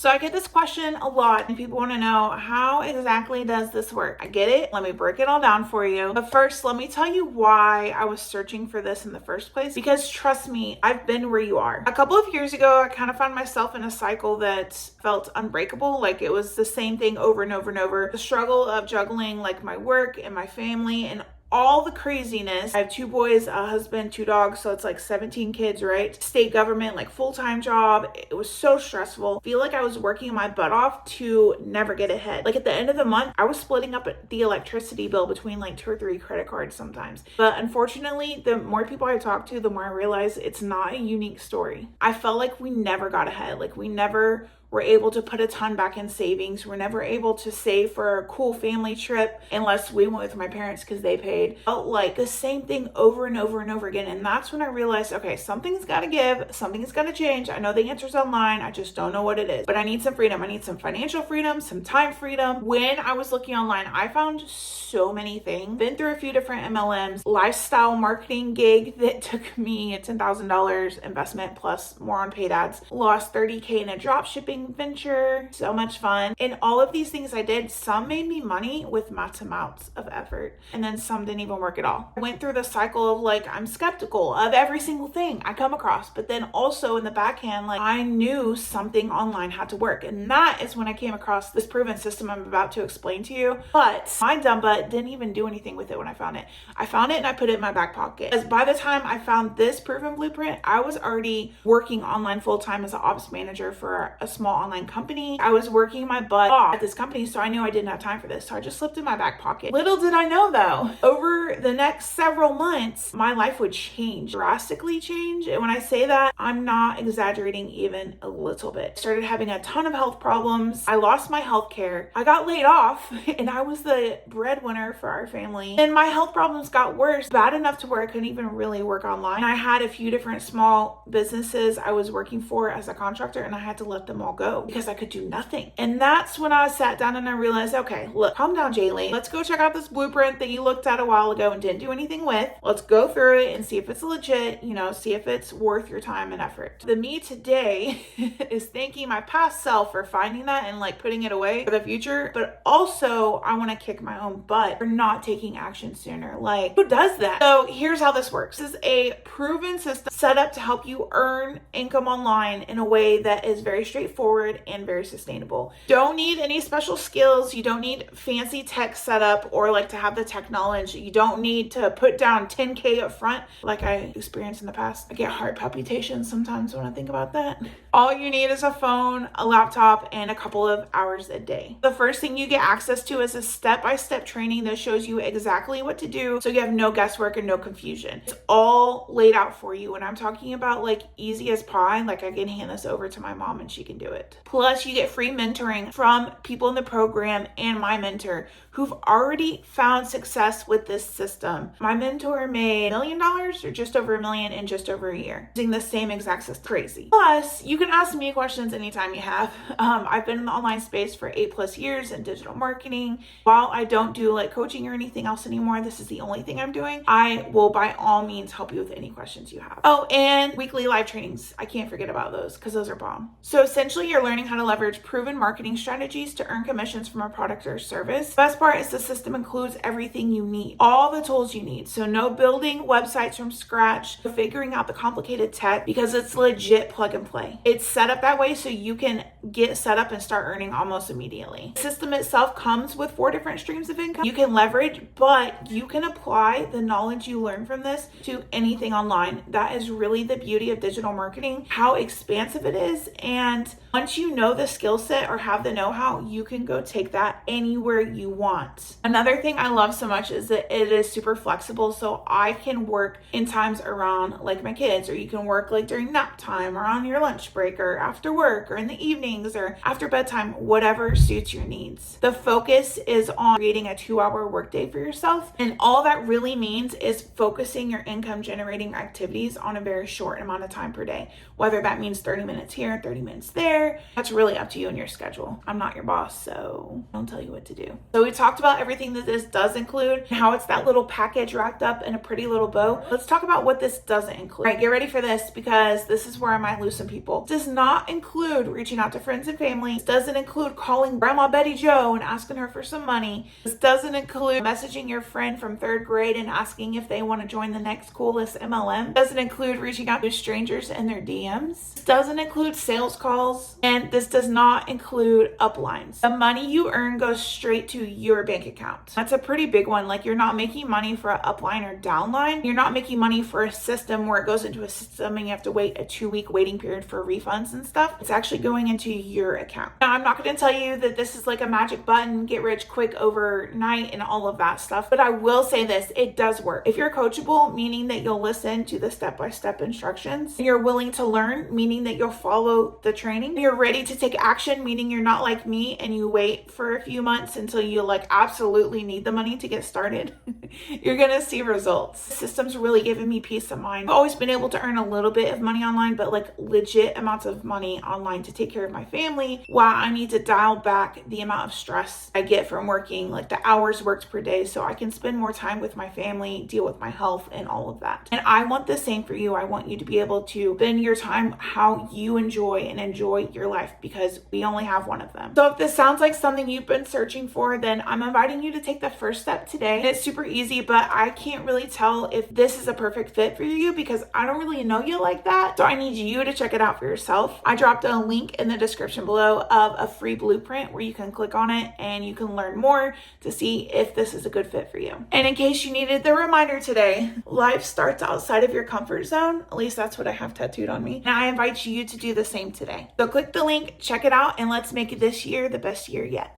So I get this question a lot and people want to know, how exactly does this work? I get it. Let me break it all down for you. But first, let me tell you why I was searching for this in the first place. Because trust me, I've been where you are. A couple of years ago, I kind of found myself in a cycle that felt unbreakable. Like it was the same thing over and over and over. The struggle of juggling like my work and my family and all the craziness. I have 2 boys, a husband, 2 dogs, so it's like 17 kids, right? State government, like full-time job. It was so stressful. I feel like I was working my butt off to never get ahead. Like at the end of the month, I was splitting up the electricity bill between like 2 or 3 credit cards sometimes. But unfortunately, the more people I talk to, the more I realize it's not a unique story. I felt like we never got ahead. Like we never were able to put a ton back in savings. We're never able to save for a cool family trip unless we went with my parents because they paid. Felt like the same thing over and over and over again. And that's when I realized, okay, something's got to give. Something's got to change. I know the answer's online. I just don't know what it is. But I need some freedom. I need some financial freedom, some time freedom. When I was looking online, I found so many things. Been through a few different MLMs, lifestyle marketing gig that took me a $10,000 investment plus more on paid ads. Lost $30K in a drop shipping venture. So much fun. And all of these things I did, some made me money with massive amounts of effort, and then some didn't even work at all. I went through the cycle of like, I'm skeptical of every single thing I come across, but then also in the backhand, like I knew something online had to work. And that is when I came across this proven system I'm about to explain to you. But my dumb butt didn't even do anything with it when I found it. I found it and I put it in my back pocket. As by the time I found this proven blueprint, I was already working online full-time as an ops manager for a small online company. I was working my butt off at this company, so I knew I didn't have time for this. So I just slipped in my back pocket. Little did I know though, over the next several months, my life would change, drastically change. And when I say that, I'm not exaggerating even a little bit. Started having a ton of health problems. I lost my health care. I got laid off and I was the breadwinner for our family. And my health problems got worse, bad enough to where I couldn't even really work online. I had a few different small businesses I was working for as a contractor, and I had to let them all go because I could do nothing. And that's when I sat down and I realized, okay, look, calm down, Jaylee. Let's go check out this blueprint that you looked at a while ago and didn't do anything with. Let's go through it and see if it's legit, see if it's worth your time and effort. The me today is thanking my past self for finding that and like putting it away for the future. But also I want to kick my own butt for not taking action sooner. Like, who does that? So here's how this works. This is a proven system set up to help you earn income online in a way that is very straightforward and very sustainable. Don't need any special skills. You don't need fancy tech setup or like to have the tech knowledge. You don't need to put down 10K up front like I experienced in the past. I get heart palpitations sometimes when I think about that. All you need is a phone, a laptop, and a couple of hours a day. The first thing you get access to is a step-by-step training that shows you exactly what to do so you have no guesswork and no confusion. It's all laid out for you. When I'm talking about like easy as pie, like I can hand this over to my mom and she can do it. Plus you get free mentoring from people in the program and my mentor who've already found success with this system. My mentor made $1 million or just over $1 million in just over a year using the same exact system. Crazy. Plus, you can ask me questions anytime you have. I've been in the online space for 8+ years in digital marketing. While I don't do like coaching or anything else anymore, this is the only thing I'm doing. I will by all means help you with any questions you have. Oh, and weekly live trainings. I can't forget about those because those are bomb. So essentially you're learning how to leverage proven marketing strategies to earn commissions from a product or service. The best part is the system includes everything you need, all the tools you need. So no building websites from scratch, figuring out the complicated tech, because it's legit plug and play. It's set up that way so you can get set up and start earning almost immediately. The system itself comes with 4 different streams of income you can leverage, but you can apply the knowledge you learn from this to anything online. That is really the beauty of digital marketing, how expansive it is. And once you know the skill set or have the know-how, you can go take that anywhere you want. Another thing I love so much is that it is super flexible. So I can work in times around like my kids, or you can work like during nap time or on your lunch break or after work or in the evenings or after bedtime, whatever suits your needs. The focus is on creating a 2-hour workday for yourself. And all that really means is focusing your income generating activities on a very short amount of time per day, whether that means 30 minutes here, 30 minutes there. That's really up to you and your schedule. I'm not your boss, so I don't tell you what to do. So we talked talked about everything that this does include and how it's that little package wrapped up in a pretty little bow. Let's talk about what this doesn't include. All right, get ready for this because this is where I might lose some people. It does not include reaching out to friends and family. This doesn't include calling Grandma Betty Joe and asking her for some money. This doesn't include messaging your friend from 3rd grade and asking if they want to join the next coolest MLM. It doesn't include reaching out to strangers in their DMs. This doesn't include sales calls, and this does not include uplines. The money you earn goes straight to your bank account. That's a pretty big one. Like, you're not making money for an upline or downline. You're not making money for a system where it goes into a system and you have to wait a 2-week waiting period for refunds and stuff. It's actually going into your account. Now, I'm not going to tell you that this is like a magic button, get rich quick overnight and all of that stuff, but I will say this, it does work. If you're coachable, meaning that you'll listen to the step-by-step instructions, and you're willing to learn, meaning that you'll follow the training, and you're ready to take action, meaning you're not like me and you wait for a few months until you like absolutely need the money to get started, you're going to see results. The system's really given me peace of mind. I've always been able to earn a little bit of money online, but like legit amounts of money online to take care of my family while I need to dial back the amount of stress I get from working, like the hours worked per day, so I can spend more time with my family, deal with my health and all of that. And I want the same for you. I want you to be able to spend your time how you enjoy and enjoy your life, because we only have one of them. So if this sounds like something you've been searching for, then I'm inviting you to take the first step today. And it's super easy, but I can't really tell if this is a perfect fit for you because I don't really know you like that. So I need you to check it out for yourself. I dropped a link in the description below of a free blueprint where you can click on it and you can learn more to see if this is a good fit for you. And in case you needed the reminder today, life starts outside of your comfort zone. At least that's what I have tattooed on me. And I invite you to do the same today. So click the link, check it out, and let's make this year the best year yet.